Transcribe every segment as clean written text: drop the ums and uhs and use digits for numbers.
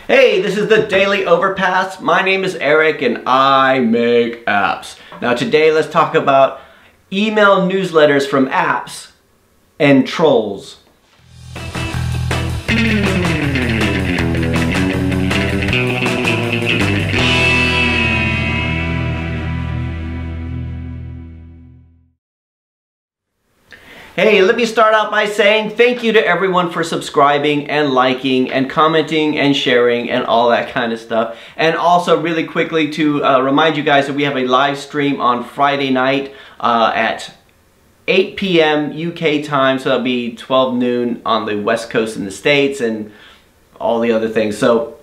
Hey, this is the Daily Overpass. My name is Eric and I make apps. Now today let's talk about email newsletters from apps and trolls. Hey, let me start out by saying thank you to everyone for subscribing and liking and commenting and sharing and all that kind of stuff. And also really quickly to remind you guys that we have a live stream on Friday night at 8 p.m. UK time, so that'll be 12 noon on the West Coast in the States and all the other things. So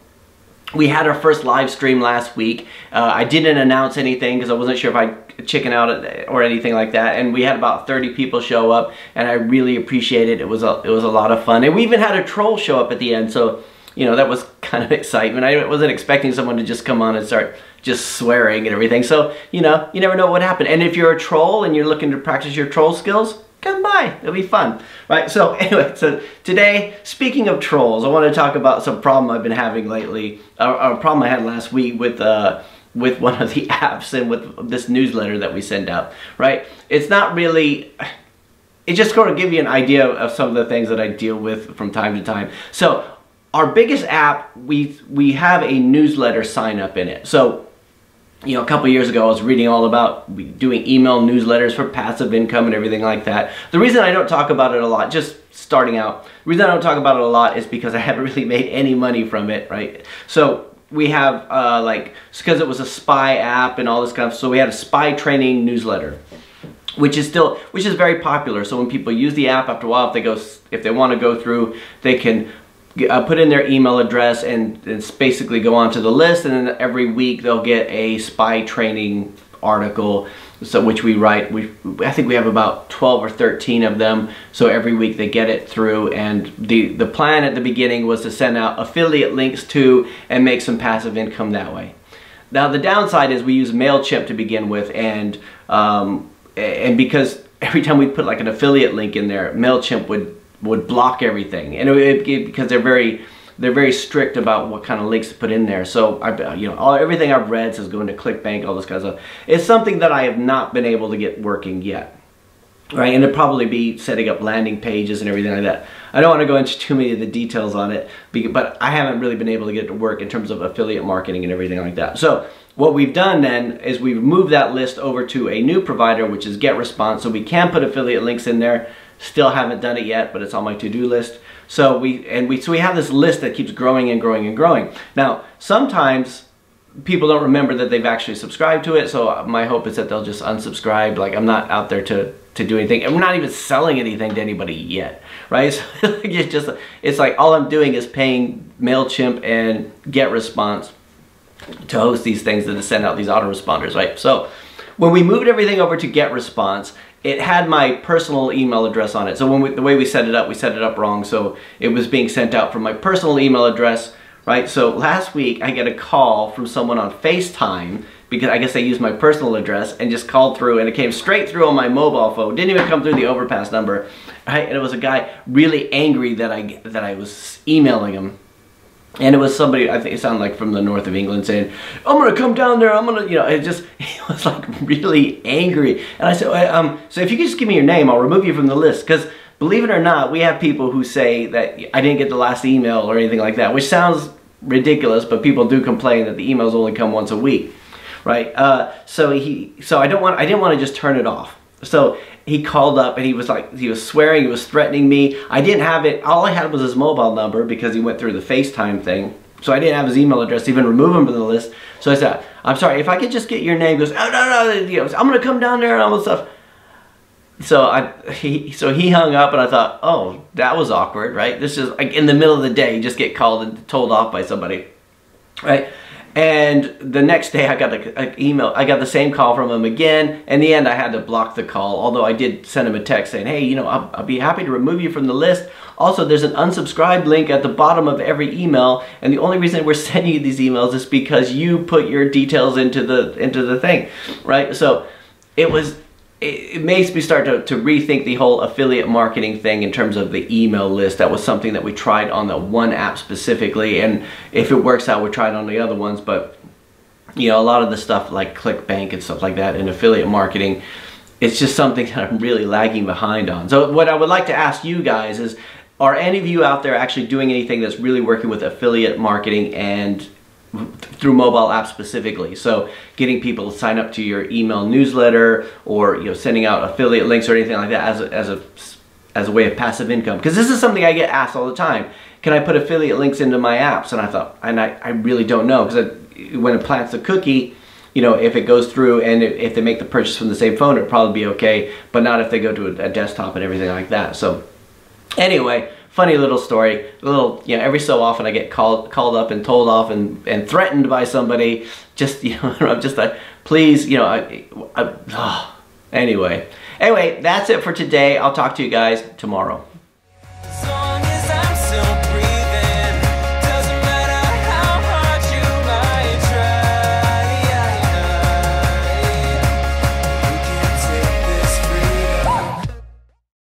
we had our first live stream last week. I didn't announce anything because I wasn't sure if I'd chicken out or anything like that, and we had about 30 people show up, and I really appreciate it. It was a lot of fun, and we even had a troll show up at the end, so you know that was kind of excitement. I wasn't expecting someone to just come on and start just swearing and everything, so you know, you never know what happened. And if you're a troll and you're looking to practice your troll skills, come by, it'll be fun, right? So anyway, so today, speaking of trolls, I want to talk about some problem I've been having lately, or a problem I had last week with one of the apps and with this newsletter that we send out, right? It's not really, it's just going to give you an idea of some of the things that I deal with from time to time. So our biggest app, we have a newsletter sign up in it. So, you know, a couple years ago I was reading all about doing email newsletters for passive income and everything like that. The reason I don't talk about it a lot, just starting out, the reason I don't talk about it a lot is because I haven't really made any money from it, right? So we have because it was a spy app and all this kind of, so we had a spy training newsletter, which is very popular. So when people use the app, after a while, if they want to go through, they can put in their email address and basically go onto the list, and then every week they'll get a spy training article, so which we write. I think we have about 12 or 13 of them, so every week they get it through, and the plan at the beginning was to send out affiliate links to and make some passive income that way. Now the downside is we use MailChimp to begin with, and because every time we put like an affiliate link in there, MailChimp would block everything, and because they're very strict about what kind of links to put in there. So everything I've read says go into ClickBank, all this kind of stuff. It's something that I have not been able to get working yet, right? And it'd probably be setting up landing pages and everything like that. I don't want to go into too many of the details on it, but I haven't really been able to get it to work in terms of affiliate marketing and everything like that. So what we've done then is we've moved that list over to a new provider, which is GetResponse, so we can put affiliate links in there. Still haven't done it yet, but it's on my to-do list. So we have this list that keeps growing and growing and growing. Now, sometimes people don't remember that they've actually subscribed to it, so my hope is that they'll just unsubscribe. Like, I'm not out there to do anything, and we're not even selling anything to anybody yet, right? So it's like all I'm doing is paying MailChimp and GetResponse to host these things and to send out these autoresponders, right? So when we moved everything over to GetResponse, it had my personal email address on it. So the way we set it up wrong. So it was being sent out from my personal email address, right? So last week I get a call from someone on FaceTime, because I guess they used my personal address and just called through, and it came straight through on my mobile phone. Didn't even come through the Overpass number, right? And it was a guy really angry that I was emailing him. And it was somebody, I think it sounded like from the north of England, saying, I'm gonna come down there, I'm gonna, he was like really angry. And I said, so if you could just give me your name, I'll remove you from the list. Because believe it or not, we have people who say that I didn't get the last email or anything like that, which sounds ridiculous, but people do complain that the emails only come once a week, right? So I didn't want to just turn it off. So he called up and he was swearing, he was threatening me. I didn't have it, all I had was his mobile number because he went through the FaceTime thing. So I didn't have his email address to even remove him from the list. So I said, I'm sorry, if I could just get your name. He goes, oh no, I'm gonna come down there and all this stuff. So he hung up, and I thought, oh, that was awkward, right? This is like in the middle of the day, you just get called and told off by somebody, right? And the next day I got an email, I got the same call from him again. In the end I had to block the call, although I did send him a text saying, hey, I'll be happy to remove you from the list. Also, there's an unsubscribe link at the bottom of every email, and the only reason we're sending you these emails is because you put your details into the thing, right? So it was it makes me start to rethink the whole affiliate marketing thing in terms of the email list. That was something that we tried on the one app specifically, and if it works out, we try it on the other ones. But you know, a lot of the stuff like ClickBank and stuff like that in affiliate marketing, it's just something that I'm really lagging behind on. So what I would like to ask you guys is, are any of you out there actually doing anything that's really working with affiliate marketing and through mobile apps specifically? So getting people to sign up to your email newsletter, or you know, sending out affiliate links or anything like that as a way of passive income. Because this is something I get asked all the time. Can I put affiliate links into my apps? And I thought, I really don't know, because when it plants a cookie, you know, if it goes through and if they make the purchase from the same phone, it'd probably be okay, but not if they go to a desktop and everything like that. So anyway, funny little story. You know, every so often I get called up and told off and threatened by somebody. Just, you know, I'm just like, please, you know, anyway, that's it for today. I'll talk to you guys tomorrow.